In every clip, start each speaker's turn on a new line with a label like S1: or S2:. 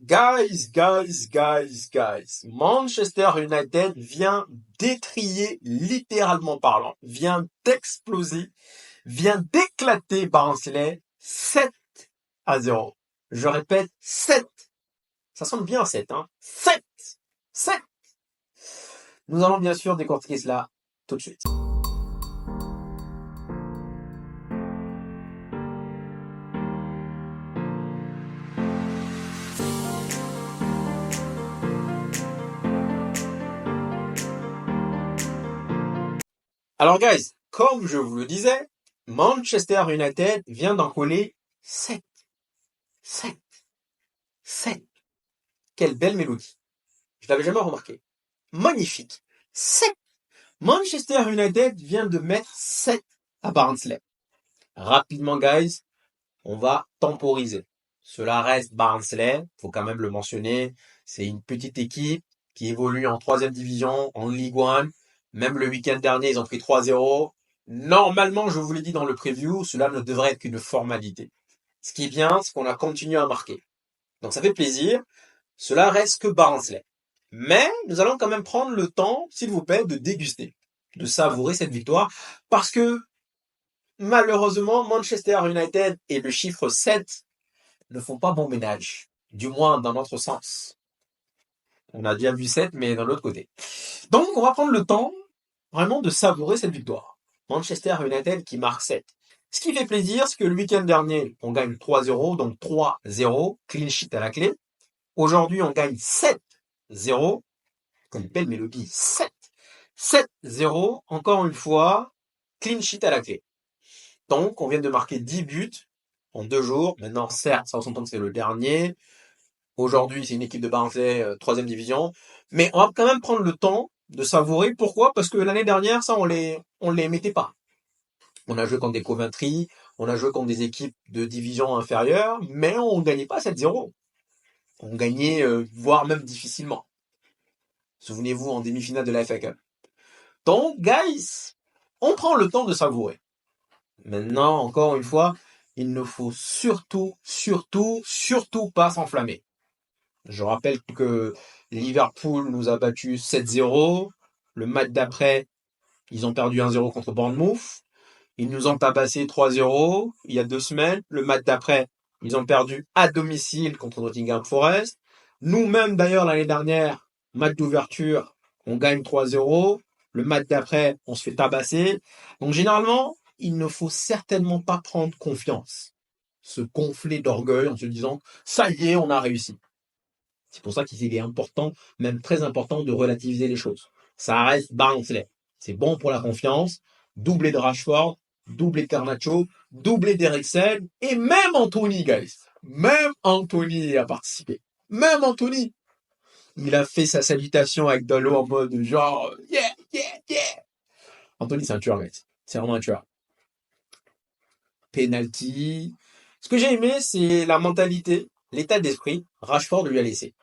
S1: Guys. Manchester United vient d'étriller, littéralement parlant, vient d'exploser, vient d'éclater Barnsley 7-0. Je répète, 7. Ça sonne bien 7, hein. 7. Nous allons bien sûr décortiquer cela tout de suite. Alors guys, comme je vous le disais, Manchester United vient d'en coller 7. Quelle belle mélodie. Je l'avais jamais remarqué. Magnifique. 7. Manchester United vient de mettre 7 à Barnsley. Rapidement guys, on va temporiser. Cela reste Barnsley, faut quand même le mentionner. C'est une petite équipe qui évolue en 3e division, en Ligue 1. Même le week-end dernier, ils ont pris 3-0. Normalement, je vous l'ai dit dans le preview, cela ne devrait être qu'une formalité. Ce qui est bien, c'est qu'on a continué à marquer. Donc ça fait plaisir. Cela reste que Barnsley. Mais nous allons quand même prendre le temps, s'il vous plaît, de déguster, de savourer cette victoire. Parce que malheureusement, Manchester United et le chiffre 7 ne font pas bon ménage. Du moins dans notre sens. On a déjà vu 7, mais dans l'autre côté. Donc on va prendre le temps vraiment de savourer cette victoire. Manchester United qui marque 7. Ce qui fait plaisir, c'est que le week-end dernier, on gagne 3-0, donc 3-0, clean sheet à la clé. Aujourd'hui, on gagne 7-0. Quelle belle mélodie, 7-0, encore une fois, clean sheet à la clé. Donc, on vient de marquer 10 buts en 2 jours. Maintenant, certes, ça s'entend que c'est le dernier. Aujourd'hui, c'est une équipe de Barnsley, 3e division. Mais on va quand même prendre le temps de savourer. Pourquoi? Parce que l'année dernière, ça, on les mettait pas. On a joué contre des Coventry, on a joué contre des équipes de division inférieure, mais on gagnait pas 7-0. On gagnait, voire même difficilement. Souvenez-vous, en demi-finale de la FA Cup. Donc, guys, on prend le temps de savourer. Maintenant, encore une fois, il ne faut surtout pas s'enflammer. Je rappelle que Liverpool nous a battu 7-0. Le match d'après, ils ont perdu 1-0 contre Bournemouth. Ils nous ont tabassé 3-0 il y a 2 semaines. Le match d'après, ils ont perdu à domicile contre Nottingham Forest. Nous-mêmes, d'ailleurs, l'année dernière, match d'ouverture, on gagne 3-0. Le match d'après, on se fait tabasser. Donc, généralement, il ne faut certainement pas prendre confiance. Se gonfler d'orgueil en se disant, ça y est, on a réussi. C'est pour ça qu'il est important, même très important, de relativiser les choses. Ça reste Barnsley. C'est bon pour la confiance. Doublé de Rashford, doublé de Garnacho, doublé d'Eriksen, et même Anthony, guys. Même Anthony a participé. Même Anthony. Il a fait sa salutation avec Dalo en mode genre, yeah. Anthony, c'est un tueur, guys. C'est vraiment un tueur. Penalty. Ce que j'ai aimé, c'est la mentalité, l'état d'esprit. Rashford lui a laissé.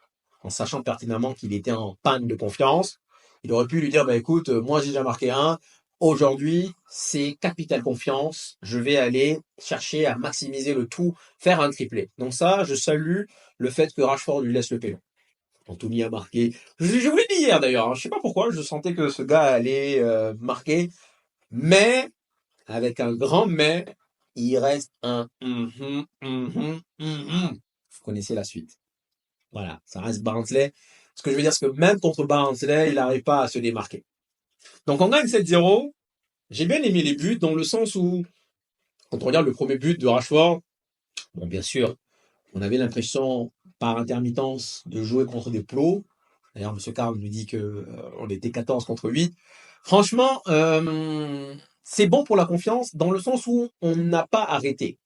S1: En sachant pertinemment qu'il était en panne de confiance. Il aurait pu lui dire, écoute, moi j'ai déjà marqué un. Aujourd'hui, c'est capital confiance. Je vais aller chercher à maximiser le tout, faire un triplé. Donc ça, je salue le fait que Rashford lui laisse le pélo. Anthony a marqué. Je vous l'ai dit hier d'ailleurs. Je sais pas pourquoi. Je sentais que ce gars allait marquer. Mais, avec un grand mais, il reste un Vous connaissez la suite. Voilà, ça reste Barnsley. Ce que je veux dire, c'est que même contre Barnsley, il n'arrive pas à se démarquer. Donc on gagne 7-0. J'ai bien aimé les buts dans le sens où, quand on regarde le premier but de Rashford, bon bien sûr, on avait l'impression par intermittence de jouer contre des plots. D'ailleurs, M. Carl nous dit que on était 14 contre 8. Franchement, c'est bon pour la confiance dans le sens où on n'a pas arrêté.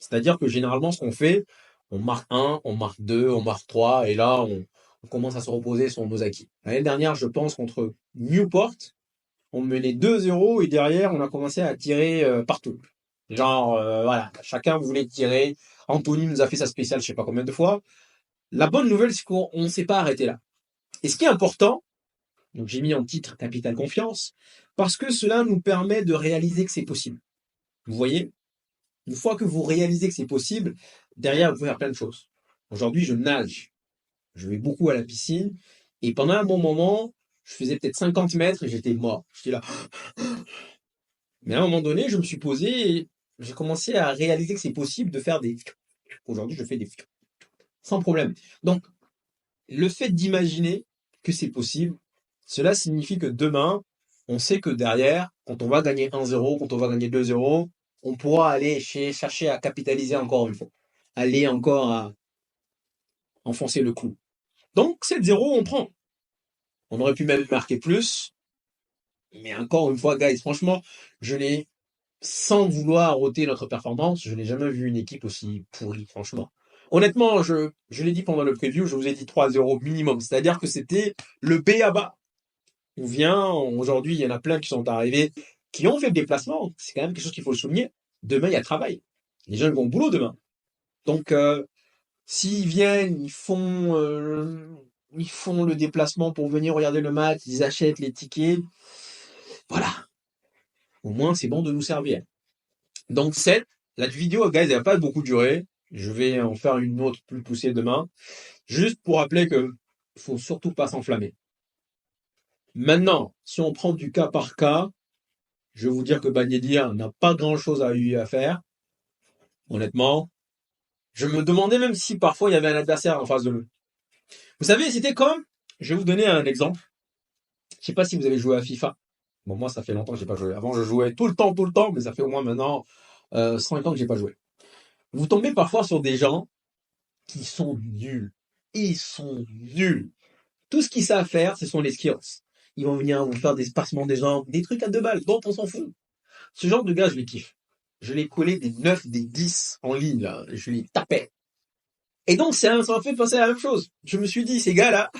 S1: C'est-à-dire que généralement, ce qu'on fait, on marque 1, on marque 2, on marque 3, et là, on commence à se reposer sur nos acquis. L'année dernière, je pense, contre Newport, on menait 2-0 et derrière, on a commencé à tirer partout. Genre, voilà, chacun voulait tirer. Anthony nous a fait sa spéciale, je sais pas combien de fois. La bonne nouvelle, c'est qu'on ne s'est pas arrêté là. Et ce qui est important, donc j'ai mis en titre Capital Confiance, parce que cela nous permet de réaliser que c'est possible. Vous voyez, une fois que vous réalisez que c'est possible, derrière, vous pouvez faire plein de choses. Aujourd'hui, je nage Je vais beaucoup à la piscine. Et pendant un bon moment, je faisais peut-être 50 mètres et j'étais mort. J'étais là. Mais à un moment donné, je me suis posé et j'ai commencé à réaliser que c'est possible de faire des... Aujourd'hui, je fais des... Sans problème. Donc, le fait d'imaginer que c'est possible, cela signifie que demain, on sait que derrière, quand on va gagner 1-0, quand on va gagner 2-0, on pourra aller chercher à capitaliser encore une fois. Aller encore à enfoncer le clou. Donc, 7-0, on prend. On aurait pu même marquer plus. Mais encore une fois, guys, franchement, je n'ai, sans vouloir ôter notre performance, je n'ai jamais vu une équipe aussi pourrie, franchement. Honnêtement, je l'ai dit pendant le preview, je vous ai dit 3-0 minimum. C'est-à-dire que c'était le B à bas. On vient, aujourd'hui, il y en a plein qui sont arrivés, qui ont fait le déplacement. C'est quand même quelque chose qu'il faut le souligner. Demain, il y a travail. Les gens ils vont au boulot demain. Donc, s'ils viennent, ils font le déplacement pour venir regarder le match, ils achètent les tickets. Voilà. Au moins, c'est bon de nous servir. Donc, la vidéo, guys, elle va pas beaucoup durer. Je vais en faire une autre plus poussée demain. Juste pour rappeler que faut surtout pas s'enflammer. Maintenant, si on prend du cas par cas, je vais vous dire que Bagnédia n'a pas grand-chose à eu à faire. Honnêtement, je me demandais même si parfois il y avait un adversaire en face de nous. Vous savez, c'était comme, je vais vous donner un exemple. Je sais pas si vous avez joué à FIFA. Bon, moi, ça fait longtemps que j'ai pas joué. Avant, je jouais tout le temps, mais ça fait au moins maintenant 5 ans que j'ai pas joué. Vous tombez parfois sur des gens qui sont nuls. Ils sont nuls. Tout ce qu'ils savent faire, ce sont les skills. Ils vont venir vous faire des spassements des jambes, des trucs à 2 balles, dont on s'en fout. Ce genre de gars, je les kiffe. Je les collais des 9, des 10 en ligne, là. Je les tapais. Et donc, ça m'a fait penser à la même chose. Je me suis dit, ces gars-là,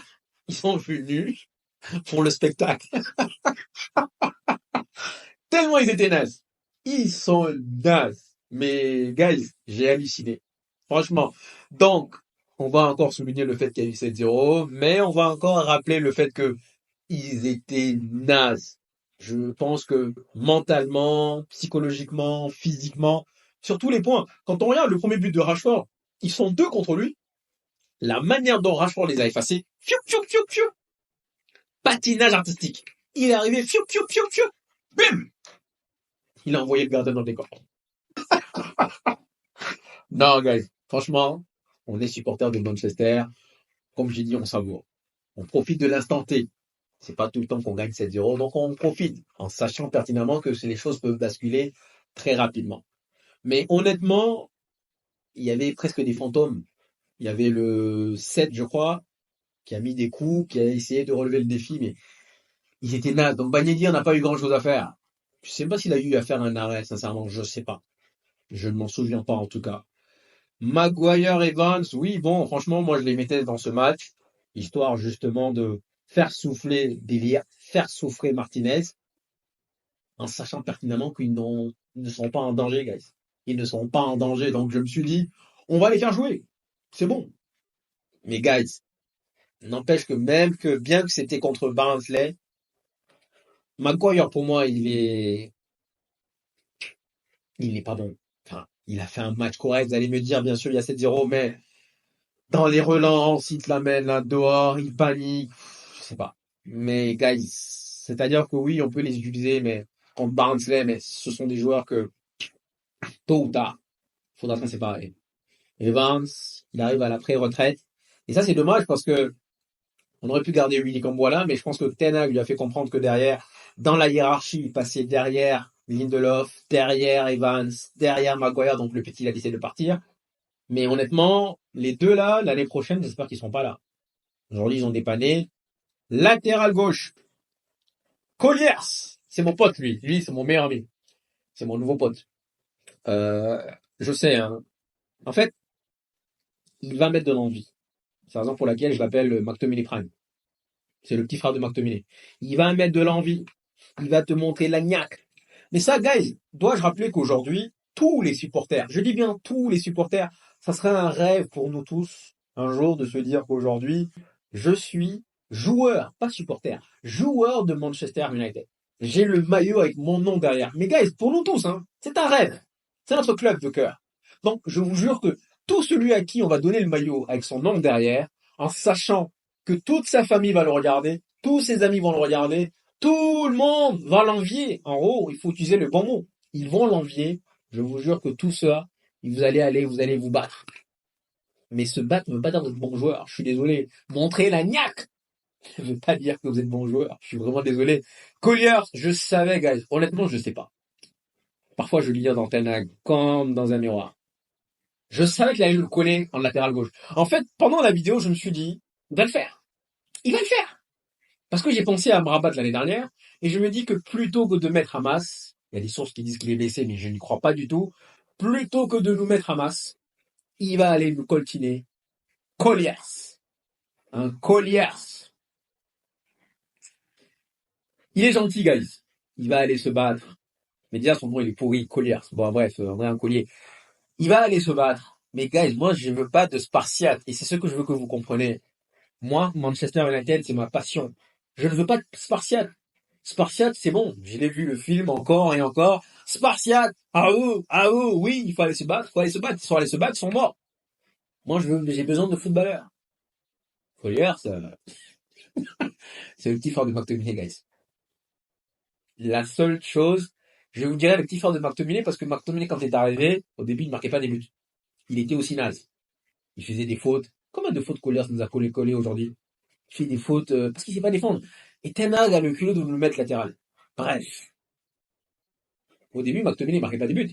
S1: ils sont venus pour le spectacle. Tellement ils étaient nazes. Ils sont nazes. Mais, guys, j'ai halluciné. Franchement. Donc, on va encore souligner le fait qu'il y a eu 7-0, mais on va encore rappeler le fait que ils étaient nazes. Je pense que mentalement, psychologiquement, physiquement, sur tous les points, quand on regarde le premier but de Rashford, ils sont deux contre lui. La manière dont Rashford les a effacés, fiou, fiou, fiou, fiou, patinage artistique. Il est arrivé, fiou, fiou, fiou, fiou, bim, il a envoyé le gardien dans le décor. Non, guys, franchement, on est supporters de Manchester. Comme j'ai dit, on savoure. On profite de l'instant T. C'est pas tout le temps qu'on gagne 7-0, donc on profite en sachant pertinemment que les choses peuvent basculer très rapidement. Mais honnêtement, il y avait presque des fantômes. Il y avait le 7, je crois, qui a mis des coups, qui a essayé de relever le défi, mais ils étaient nazes. Donc Bagnédi, on n'a pas eu grand-chose à faire. Je sais pas s'il a eu à faire un arrêt, sincèrement, je sais pas. Je ne m'en souviens pas en tout cas. Maguire Evans, oui, bon, franchement, moi je les mettais dans ce match, histoire justement de faire souffler Delia, faire souffler Martinez, en sachant pertinemment qu'ils ne sont pas en danger, guys. Ils ne sont pas en danger, donc je me suis dit, on va les faire jouer. C'est bon. Mais guys, n'empêche que bien que c'était contre Barnsley, Maguire pour moi, il est pas bon. Enfin, il a fait un match correct, vous allez me dire, bien sûr, il y a 7-0, mais dans les relances, il te l'amène là dehors, il panique, je sais pas. Mais guys, c'est-à-dire que oui, on peut les utiliser, mais contre Barnsley, mais ce sont des joueurs que tôt ou tard, faudra s'en séparer. Evans, il arrive à la pré-retraite. Et ça, c'est dommage parce que on aurait pu garder Willy Cambois, mais je pense que Ten Hag lui a fait comprendre que derrière, dans la hiérarchie, il passait derrière Lindelof, derrière Evans, derrière Maguire, donc le petit, il a décidé de partir. Mais honnêtement, les deux là, l'année prochaine, j'espère qu'ils seront pas là. Aujourd'hui, ils ont dépanné. Latéral gauche. Colliers. C'est mon pote, lui. Lui, c'est mon meilleur ami. C'est mon nouveau pote. Je sais, hein. En fait, il va mettre de l'envie. C'est la raison pour laquelle je l'appelle McTominay Prime. C'est le petit frère de McTominay. Il va mettre de l'envie. Il va te montrer la gnaque. Mais ça, guys, dois-je rappeler qu'aujourd'hui, tous les supporters, je dis bien tous les supporters, ça serait un rêve pour nous tous, un jour, de se dire qu'aujourd'hui, je suis joueur, pas supporter, joueur de Manchester United. J'ai le maillot avec mon nom derrière. Mais guys, pour nous tous, hein, c'est un rêve. C'est notre club de cœur. Donc, je vous jure que tout celui à qui on va donner le maillot avec son nom derrière, en sachant que toute sa famille va le regarder, tous ses amis vont le regarder, tout le monde va l'envier. En gros, il faut utiliser le bon mot. Ils vont l'envier. Je vous jure que tout ça, vous allez vous battre. Mais se battre ne veut pas dire d'être bon joueur. Je suis désolé. Montrez la niaque. Ça veut pas dire que vous êtes bon joueur. Je suis vraiment désolé. Colliers, je savais, guys. Honnêtement, je sais pas. Parfois, je lis dans Ten Hag comme dans un miroir. Je savais qu'il allait le coller en latéral gauche. En fait, pendant la vidéo, je me suis dit, il va le faire. Il va le faire. Parce que j'ai pensé à Amrabat l'année dernière, et je me dis que plutôt que de mettre Hamas, il y a des sources qui disent qu'il est blessé, mais je n'y crois pas du tout, plutôt que de nous mettre Hamas, il va aller nous coltiner Colliers. Un Colliers. Il est gentil, guys. Il va aller se battre. Mais déjà, son nom, il est pourri, Colliers. Bon, bref, en vrai, un collier. Il va aller se battre. Mais, guys, moi, je veux pas de Spartiate. Et c'est ce que je veux que vous compreniez. Moi, Manchester United, c'est ma passion. Je ne veux pas de Spartiate. Spartiate, c'est bon. Je l'ai vu le film encore et encore. Spartiate! Ah oui, il faut aller se battre, Ils sont allés se battre, ils sont morts. Moi, j'ai besoin de footballeurs. Colliers, c'est le petit frère de McTominay, guys. La seule chose, je vous dirais le petit frère de McTominay, parce que McTominay, quand il est arrivé, au début, il ne marquait pas des buts. Il était aussi naze. Il faisait des fautes. Combien de fautes Colliers nous a collé aujourd'hui? Il fait des fautes, parce qu'il sait pas défendre. Et Ten Hag a le culot de nous le mettre latéral. Bref. Au début, McTominay marquait pas des buts.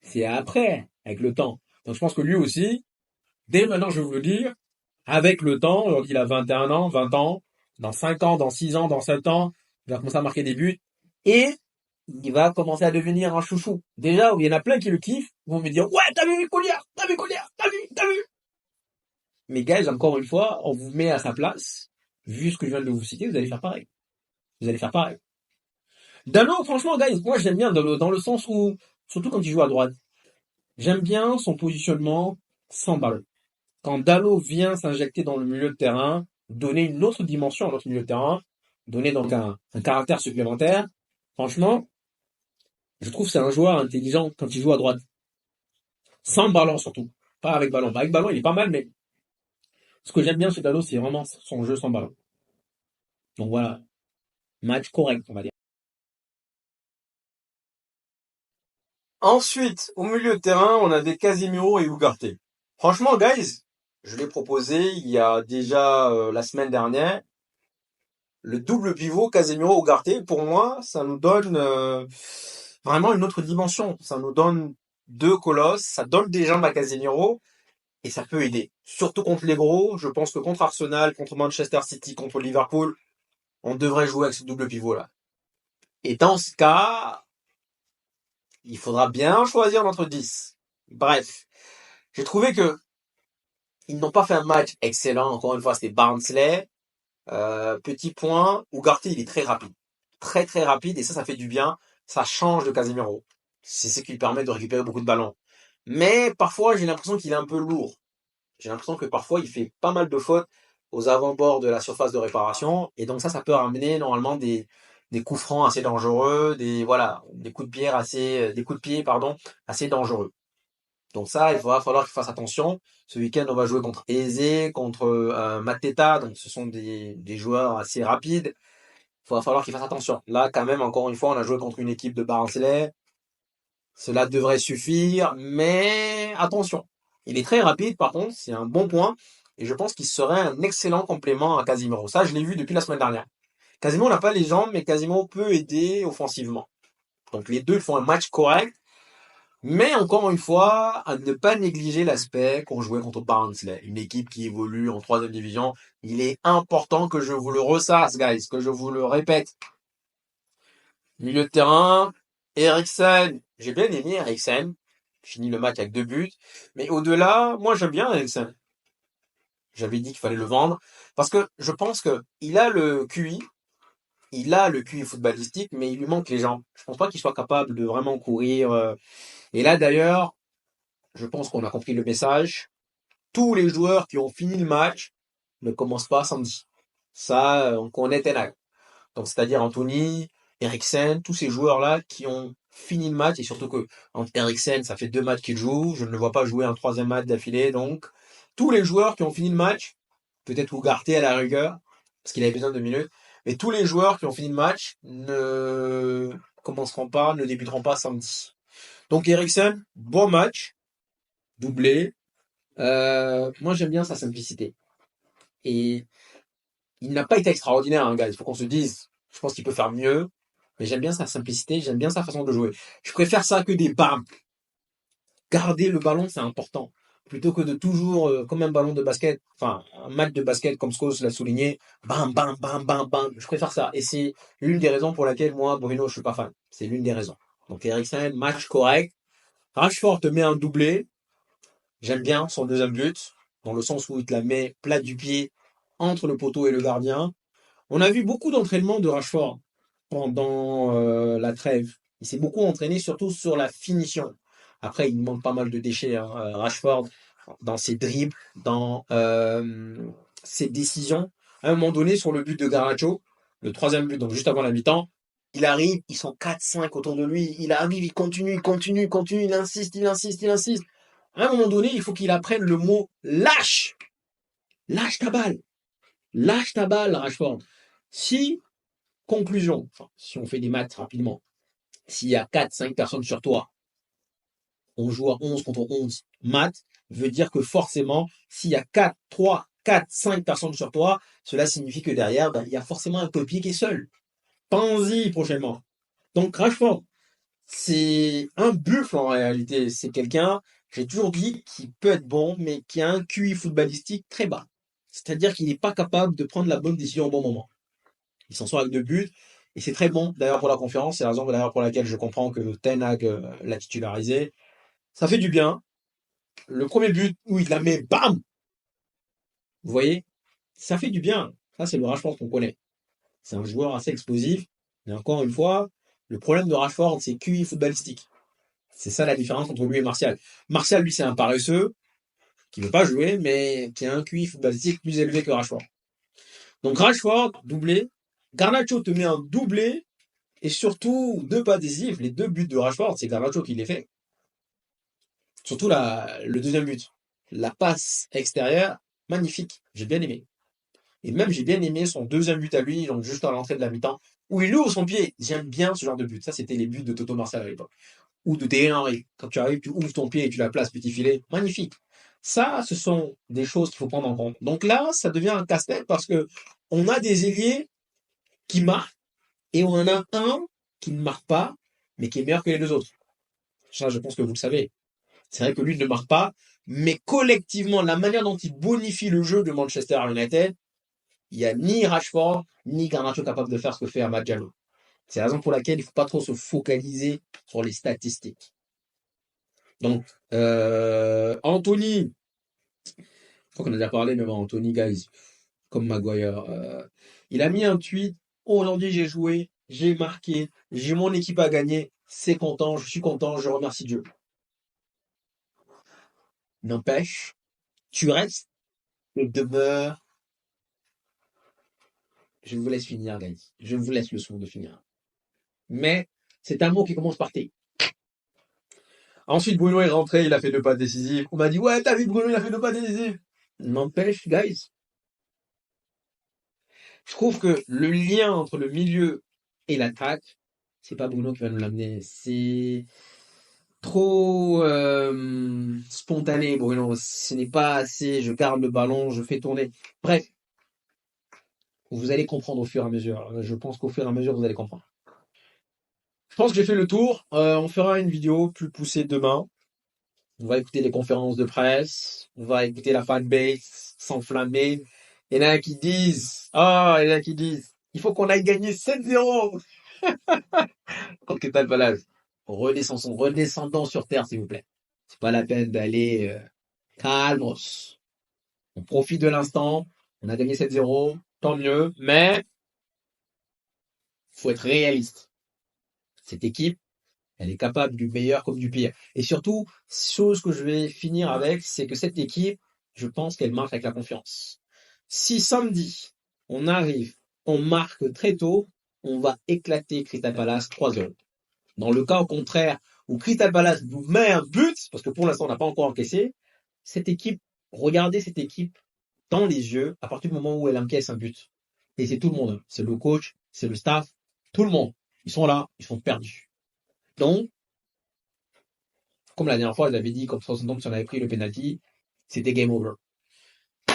S1: C'est après, avec le temps. Donc je pense que lui aussi, dès maintenant, je veux vous le dire, avec le temps, aujourd'hui il a 21 ans, 20 ans, dans 5 ans, dans 6 ans, dans 7 ans, il va commencer à marquer des buts. Et il va commencer à devenir un chouchou. Déjà, il y en a plein qui le kiffent, ils vont me dire, ouais, t'as vu Collier, t'as vu. Mais guys, encore une fois, on vous met à sa place. Vu ce que je viens de vous citer, vous allez faire pareil. Vous allez faire pareil. Dalot, franchement, guys, moi j'aime bien Dalot, dans le sens où, surtout quand il joue à droite, j'aime bien son positionnement sans ballon. Quand Dalot vient s'injecter dans le milieu de terrain, donner une autre dimension à notre milieu de terrain, donner donc un caractère supplémentaire, franchement, je trouve que c'est un joueur intelligent quand il joue à droite. Sans ballon surtout. Pas avec ballon. Avec ballon, il est pas mal, mais ce que j'aime bien chez Dalot, c'est vraiment son jeu sans ballon. Donc voilà, match correct, on va dire. Ensuite, au milieu de terrain, on avait Casemiro et Ugarte. Franchement, guys, je l'ai proposé il y a déjà la semaine dernière. Le double pivot Casemiro-Ugarte, pour moi, ça nous donne vraiment une autre dimension. Ça nous donne deux colosses, ça donne des jambes à Casemiro et ça peut aider. Surtout contre les gros, je pense que contre Arsenal, contre Manchester City, contre Liverpool, on devrait jouer avec ce double pivot-là. Et dans ce cas, il faudra bien choisir notre 10. Bref, j'ai trouvé que ils n'ont pas fait un match excellent. Encore une fois, c'était Barnsley. Petit point, Ugarte, il est très rapide. Très très rapide et ça fait du bien. Ça change de Casemiro. C'est ce qui lui permet de récupérer beaucoup de ballons. Mais parfois, j'ai l'impression qu'il est un peu lourd. J'ai l'impression que parfois, il fait pas mal de fautes aux avant-bords de la surface de réparation. Et donc ça peut ramener normalement des coups francs assez dangereux, des coups de pied assez dangereux. Donc ça, il va falloir qu'il fasse attention. Ce week-end, on va jouer contre Eze, contre Mateta, donc ce sont des joueurs assez rapides. Il va falloir qu'il fasse attention. Là, quand même, encore une fois, on a joué contre une équipe de Barnsley. Cela devrait suffire, mais attention. Il est très rapide, par contre, c'est un bon point. Et je pense qu'il serait un excellent complément à Casemiro. Ça, je l'ai vu depuis la semaine dernière. Casemiro n'a pas les jambes, mais Casemiro peut aider offensivement. Donc les deux font un match correct. Mais encore une fois, à ne pas négliger l'aspect qu'on jouait contre Barnsley, une équipe qui évolue en 3e division. Il est important que je vous le ressasse, guys, que je vous le répète. Milieu de terrain, Eriksen. J'ai bien aimé Eriksen. Fini le match avec 2 buts. Mais au-delà, moi j'aime bien Eriksen. J'avais dit qu'il fallait le vendre. Parce que je pense que il a le QI. Il a le QI footballistique, mais il lui manque les jambes. Je pense pas qu'il soit capable de vraiment courir. Et là d'ailleurs, je pense qu'on a compris le message. Tous les joueurs qui ont fini le match ne commencent pas samedi. Ça, on connaît Ten Hag. Donc, c'est-à-dire Anthony, Eriksen, tous ces joueurs-là qui ont fini le match, et surtout que Eriksen, ça fait 2 matchs qu'il joue, je ne le vois pas jouer un 3e match d'affilée, donc tous les joueurs qui ont fini le match peut-être Ugarte à la rigueur, parce qu'il avait besoin de minutes. Mais tous les joueurs qui ont fini le match ne commenceront pas, ne débuteront pas samedi. Donc Eriksen, bon match, doublé. Moi j'aime bien sa simplicité. Et il n'a pas été extraordinaire, hein, gars. Il faut qu'on se dise. Je pense qu'il peut faire mieux. Mais j'aime bien sa simplicité, j'aime bien sa façon de jouer. Je préfère ça que des bams. Garder le ballon, c'est important. Plutôt que de toujours, comme un ballon de basket, enfin, un match de basket, comme Scholes l'a souligné, bam, bam, bam, bam, bam. Je préfère ça. Et c'est l'une des raisons pour laquelle moi, Bruno, je suis pas fan. C'est l'une des raisons. Donc, Eriksen, match correct. Rashford te met un doublé. J'aime bien son deuxième but, dans le sens où il te la met plat du pied entre le poteau et le gardien. On a vu beaucoup d'entraînement de Rashford pendant la trêve. Il s'est beaucoup entraîné, surtout sur la finition. Après, il manque pas mal de déchets, hein, Rashford, dans ses dribbles, dans ses décisions. À un moment donné, sur le but de Garnacho, le troisième but, donc juste avant la mi-temps, il arrive, ils sont 4-5 autour de lui. Il arrive, il continue, il continue, il continue, il insiste, il insiste, il insiste. À un moment donné, il faut qu'il apprenne le mot lâche. Lâche ta balle. Lâche ta balle, Rashford. Si, conclusion, enfin, si on fait des maths rapidement, s'il y a 4-5 personnes sur toi, on joue à 11 contre 11, maths veut dire que forcément, s'il y a 4, 3, 4, 5 personnes sur toi, cela signifie que derrière, il y a forcément un copier qui est seul. Pense-y prochainement. Donc Rashford, c'est un buffle en réalité. C'est quelqu'un, j'ai toujours dit, qui peut être bon, mais qui a un QI footballistique très bas. C'est-à-dire qu'il n'est pas capable de prendre la bonne décision au bon moment. Il s'en sort avec 2 buts, et c'est très bon. D'ailleurs, pour la conférence, c'est la raison d'ailleurs pour laquelle je comprends que Ten Hag l'a titularisé. Ça fait du bien. Le premier but où il la met, bam! Vous voyez? Ça fait du bien. Ça, c'est le Rashford qu'on connaît. C'est un joueur assez explosif. Mais encore une fois, le problème de Rashford, c'est QI footballistique. C'est ça la différence entre lui et Martial. Martial, lui, c'est un paresseux qui veut pas jouer, mais qui a un QI footballistique plus élevé que Rashford. Donc Rashford, doublé. Garnacho te met un doublé. Et surtout, 2 passes décisives. Les 2 buts de Rashford, c'est Garnacho qui les fait. Surtout le deuxième but. La passe extérieure, magnifique. J'ai bien aimé. Et même, j'ai bien aimé son deuxième but à lui, donc juste à l'entrée de la mi-temps, où il ouvre son pied. J'aime bien ce genre de but. Ça, c'était les buts de Toto Martial à l'époque. Ou de Thierry Henry. Quand tu arrives, tu ouvres ton pied et tu la places petit filet. Magnifique. Ça, ce sont des choses qu'il faut prendre en compte. Donc là, ça devient un casse-tête parce que on a des ailiers qui marquent et on en a un qui ne marque pas, mais qui est meilleur que les 2 autres. Ça, je pense que vous le savez. C'est vrai que lui ne marque pas, mais collectivement, la manière dont il bonifie le jeu de Manchester United, il n'y a ni Rashford, ni Garnacho capable de faire ce que fait Amad Diallo. C'est la raison pour laquelle il ne faut pas trop se focaliser sur les statistiques. Donc, Anthony, je crois qu'on a déjà parlé, mais bon, Anthony, guys, comme Maguire, il a mis un tweet. Oh, aujourd'hui, j'ai joué, j'ai marqué, j'ai mon équipe à gagner, c'est content, je suis content, je remercie Dieu. N'empêche, tu restes et demeures. Je vous laisse finir, guys. Je vous laisse le soin de finir. Mais c'est un mot qui commence par T. Ensuite, Bruno est rentré, il a fait 2 passes décisives. On m'a dit, ouais, t'as vu Bruno, il a fait 2 passes décisives. N'empêche, guys, je trouve que le lien entre le milieu et l'attaque, c'est pas Bruno qui va nous l'amener. C'est trop spontané, Bruno. Ce n'est pas assez, je garde le ballon, je fais tourner. Bref, vous allez comprendre au fur et à mesure. Je pense qu'au fur et à mesure, vous allez comprendre. Je pense que j'ai fait le tour. On fera une vidéo plus poussée demain. On va écouter les conférences de presse. On va écouter la fanbase s'enflammer. Il y en a qui disent, il y en a qui disent, il faut qu'on aille gagner 7-0 contre Crystal Palace. Redescendons sur terre, s'il vous plaît. C'est pas la peine d'aller calmos. On profite de l'instant. On a gagné 7-0, tant mieux. Mais faut être réaliste. Cette équipe, elle est capable du meilleur comme du pire. Et surtout, chose que je vais finir avec, c'est que cette équipe, je pense qu'elle marche avec la confiance. Si samedi, on arrive, on marque très tôt, on va éclater Crystal Palace 3-0. Dans le cas au contraire, où Crystal Palace vous met un but, parce que pour l'instant on n'a pas encore encaissé, cette équipe, regardez cette équipe, dans les yeux à partir du moment où elle encaisse un but. Et c'est tout le monde. C'est le coach, c'est le staff, tout le monde. Ils sont là, ils sont perdus. Donc, comme la dernière fois, je l'avais dit, comme si on avait pris le penalty, c'était game over.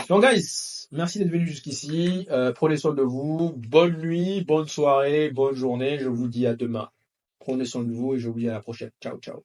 S1: Donc, guys, merci d'être venus jusqu'ici. Prenez soin de vous. Bonne nuit, bonne soirée, bonne journée. Je vous dis à demain. Prenez soin de vous et je vous dis à la prochaine. Ciao, ciao.